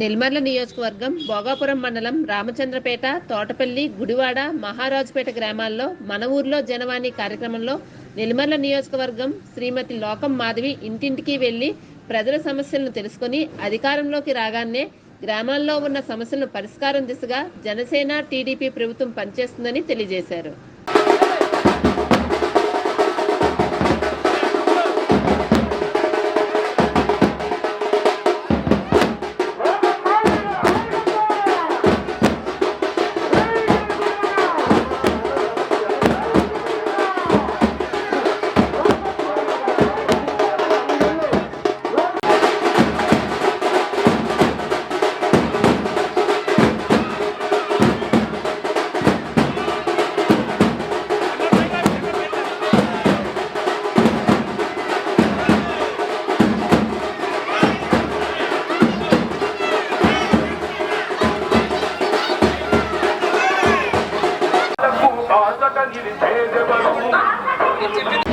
నెల్లిమర్ల నియోజకవర్గం భోగాపురం మండలం రామచంద్రపేట, తోటపల్లి, గుడివాడ, మహారాజుపేట గ్రామాల్లో మన ఊర్లో జనవాణి కార్యక్రమంలో నెల్లిమర్ల నియోజకవర్గం శ్రీమతి లోకం మాధవి ఇంటింటికి వెళ్లి ప్రజల సమస్యలను తెలుసుకుని అధికారంలోకి రాగానే గ్రామాల్లో ఉన్న సమస్యలను పరిష్కారం దిశగా జనసేన, టీడీపీ ప్రభుత్వం పనిచేస్తుందని తెలియజేశారు. Give